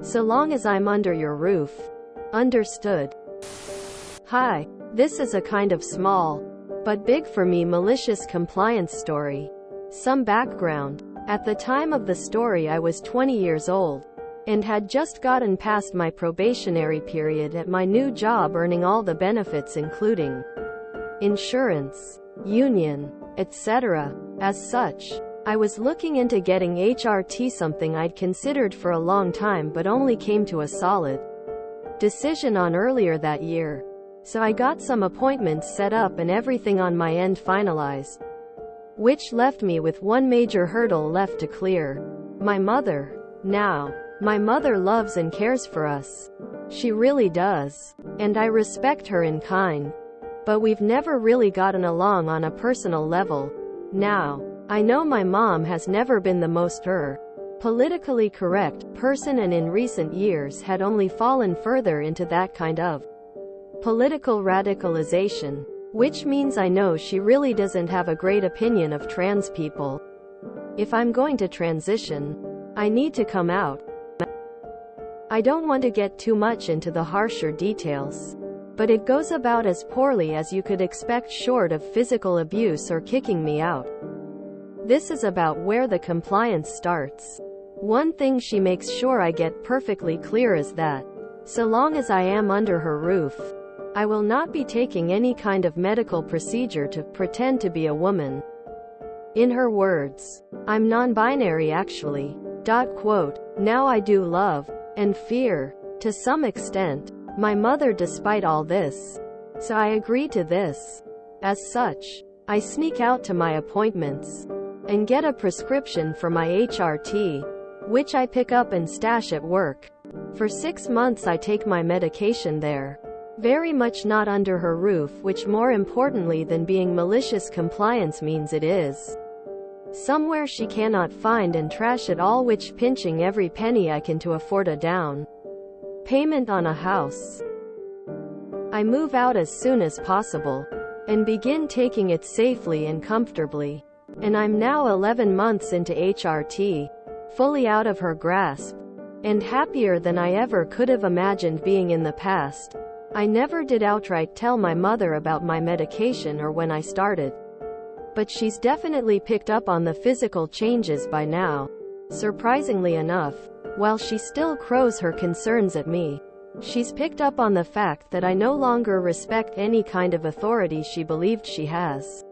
So long as I'm under your roof. Understood? Hi. This is a kind of small, but big for me malicious compliance story. Some background. At the time of the story I was 20 years old, and had just gotten past my probationary period at my new job, earning all the benefits including insurance, union, etc. As such, I was looking into getting HRT, something I'd considered for a long time but only came to a solid decision on earlier that year. So I got some appointments set up and everything on my end finalized, which left me with one major hurdle left to clear. My mother. Now, my mother loves and cares for us. She really does. And I respect her in kind. But we've never really gotten along on a personal level. Now, I know my mom has never been the most politically correct person, and in recent years had only fallen further into that kind of political radicalization. Which means I know she really doesn't have a great opinion of trans people. If I'm going to transition, I need to come out. I don't want to get too much into the harsher details, but it goes about as poorly as you could expect short of physical abuse or kicking me out. This is about where the compliance starts. One thing she makes sure I get perfectly clear is that, so long as I am under her roof, I will not be taking any kind of medical procedure to pretend to be a woman. In her words, I'm non-binary actually. Now I do love and fear, to some extent, my mother despite all this. So I agree to this. As such, I sneak out to my appointments and get a prescription for my HRT, which I pick up and stash at work. For 6 months I take my medication there. Very much not under her roof, which more importantly than being malicious compliance means it is somewhere she cannot find and trash it all, which pinching every penny I can to afford a down payment on a house. I move out as soon as possible and begin taking it safely and comfortably. And I'm now 11 months into HRT, fully out of her grasp, and happier than I ever could have imagined being in the past. I never did outright tell my mother about my medication or when I started, but she's definitely picked up on the physical changes by now. Surprisingly enough, while she still crows her concerns at me, she's picked up on the fact that I no longer respect any kind of authority she believed she has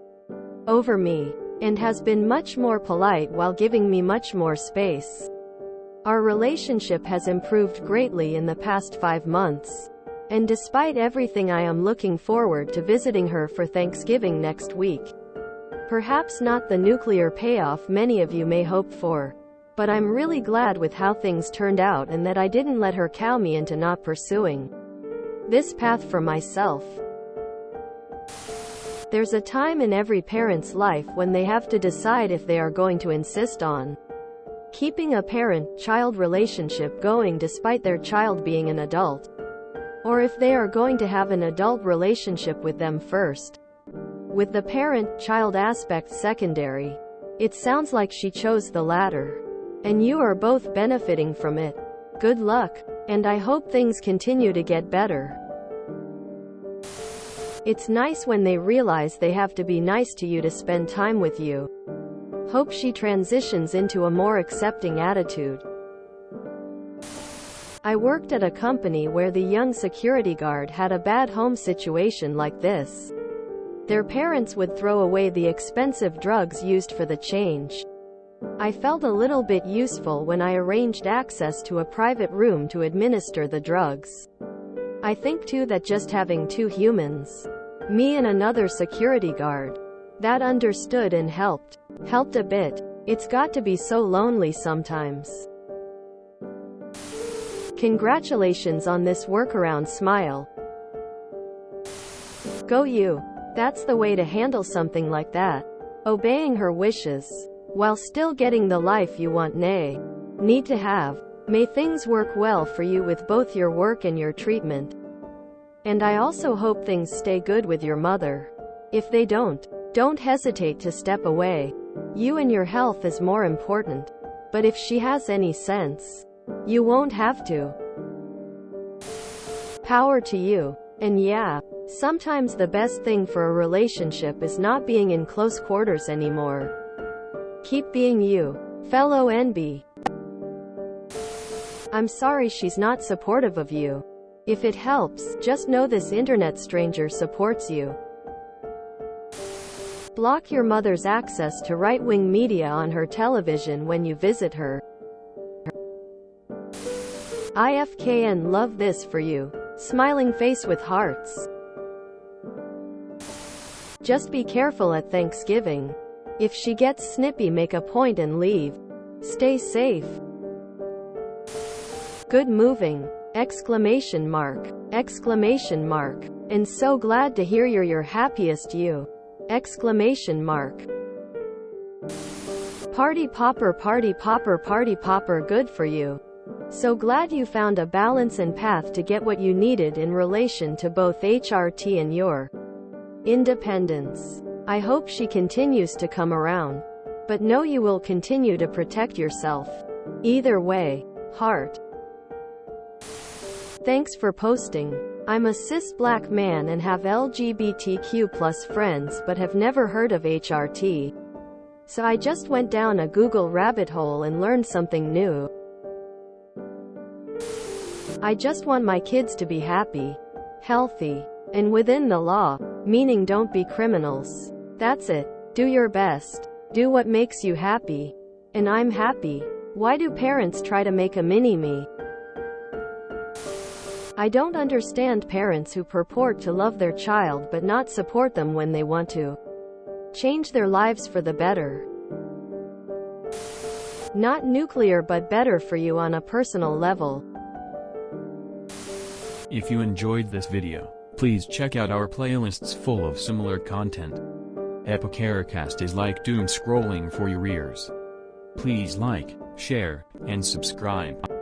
over me, and has been much more polite while giving me much more space. Our relationship has improved greatly in the past 5 months, and despite everything I am looking forward to visiting her for Thanksgiving next week. Perhaps not the nuclear payoff many of you may hope for, but I'm really glad with how things turned out and that I didn't let her cow me into not pursuing this path for myself. There's a time in every parent's life when they have to decide if they are going to insist on keeping a parent-child relationship going despite their child being an adult, or if they are going to have an adult relationship with them first, with the parent-child aspect secondary. It sounds like she chose the latter, and you are both benefiting from it. Good luck, and I hope things continue to get better. It's nice when they realize they have to be nice to you to spend time with you. Hope she transitions into a more accepting attitude. I worked at a company where the young security guard had a bad home situation like this. Their parents would throw away the expensive drugs used for the change. I felt a little bit useful when I arranged access to a private room to administer the drugs. I think too that just having 2 humans, me and another security guard, that understood and helped a bit. It's got to be so lonely sometimes. Congratulations on this workaround, smile. Go you. That's the way to handle something like that. Obeying her wishes, while still getting the life you want, nay, need to have. May things work well for you with both your work and your treatment. And I also hope things stay good with your mother. If they don't hesitate to step away. You and your health is more important. But if she has any sense, You won't have to. Power to you. And yeah, sometimes the best thing for a relationship is not being in close quarters anymore. Keep being you. Fellow NB. I'm sorry she's not supportive of you. If it helps, just know this internet stranger supports you. Block your mother's access to right-wing media on her television when you visit her. IFKN love this for you. Smiling face with hearts. Just be careful at Thanksgiving. If she gets snippy, make a point and leave. Stay safe. Good moving! Exclamation mark. Exclamation mark. And so glad to hear you're your happiest you. Exclamation mark. Party popper, party popper, party popper, good for you. So glad you found a balance and path to get what you needed in relation to both HRT and your independence. I hope she continues to come around. But know you will continue to protect yourself. Either way. Heart. Thanks for posting. I'm a cis black man and have LGBTQ+ friends but have never heard of HRT. So I just went down a Google rabbit hole and learned something new. I just want my kids to be happy, healthy, and within the law, meaning don't be criminals. That's it. Do your best. Do what makes you happy. And I'm happy. Why do parents try to make a mini-me? I don't understand parents who purport to love their child but not support them when they want to change their lives for the better. Not nuclear but better for you on a personal level. If you enjoyed this video, please check out our playlists full of similar content. Epicaricast is like doom scrolling for your ears. Please like, share, and subscribe.